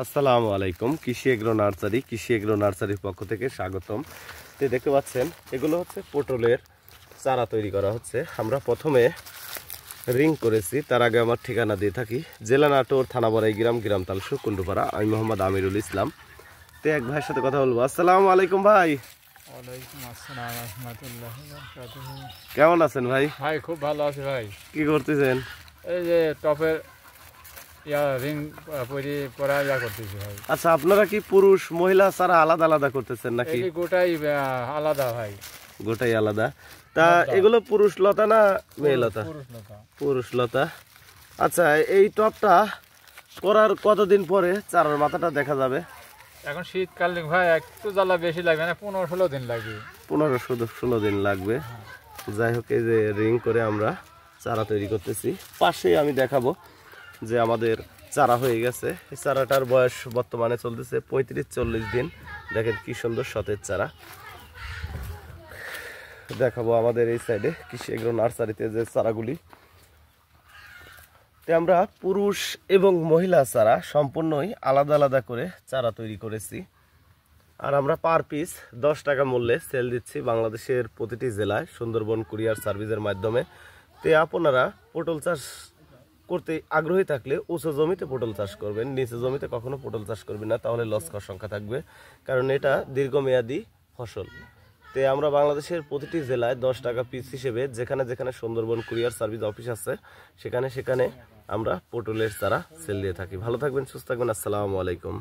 আসসালামু আলাইকুম। কৃষি এগ্রো নার্সারির পক্ষ থেকে স্বাগতম। তো দেখতে পাচ্ছেন এগুলো হচ্ছে পটলের চারা তৈরি করা হচ্ছে। আমরা প্রথমে রিং করেছি, তার আগে আমার ঠিকানা দিয়ে থাকি জেলা নাটোর, থানা বড়াইগ্রাম, গ্রাম তালসু, কুন্ডুপাড়া। আমি মোহাম্মদ আমিরুল ইসলাম। তো এক ভাইয়ের সাথে কথা বলবো। আসসালামু আলাইকুম ভাই। ওয়ালাইকুম আসসালাম রাহমাতুল্লাহি ওয়া বারাকাতুহু। কেমন আছেন ভাই? ভাই খুব ভালো আছি ভাই। কি করতেছেন? এই যে টপের রিং পরা করতেছি ভাই। আচ্ছা, আপনারা কি পুরুষ মহিলা চারা আলাদা আলাদা করতেছেন নাকি? এই গোটাই আলাদা ভাই, গোটাই আলাদা। তা এগুলো পুরুষ লতা না মেয়ে লতা? পুরুষ লতা। আচ্ছা, এই টপটা করার কতদিন পরে চারার মাথাটা দেখা যাবে? এখন শীতকালীন ভাই একটু জ্বালা বেশি লাগবে না, 15-16 দিন লাগবে। 15-16 দিন লাগবে। যাই হোক, এই যে রিং করে আমরা চারা তৈরি করতেছি। পাশেই আমি দেখাবো যে আমাদের চারা হয়ে গেছে। এই চারাটার বয়স বর্তমানে চলতেছে 35-40 দিন। দেখেন কি সুন্দর সতেজ চারা। দেখাবো আমাদের এই সাইডে কৃষি এগ্রো নার্সারিতে যে চারাগুলি। আমরা পুরুষ এবং মহিলা চারা সম্পূর্ণই আলাদা আলাদা করে চারা তৈরি করেছি। আর আমরা পার পিস 10 টাকা মূল্যে সেল দিচ্ছি বাংলাদেশের প্রতিটি জেলায় সুন্দরবন কুরিয়ার সার্ভিসের মাধ্যমে। তো আপনারা পটল চাষ করতে আগ্রহী থাকলে উঁচু জমিতে পটল চাষ করবেন, নিচু জমিতে কখনো পটল চাষ করবেন না, তাহলে লস খাওয়ার সংখ্যা থাকবে, কারণ এটা দীর্ঘমেয়াদী ফসল। তো আমরা বাংলাদেশের প্রতিটি জেলায় 10 টাকা পিস হিসেবে যেখানে যেখানে সুন্দরবন কুরিয়ার সার্ভিস অফিস আছে সেখানে সেখানে আমরা পটলের চারা সেল দিয়ে থাকি। ভালো থাকবেন, সুস্থ থাকবেন। আসসালামু আলাইকুম।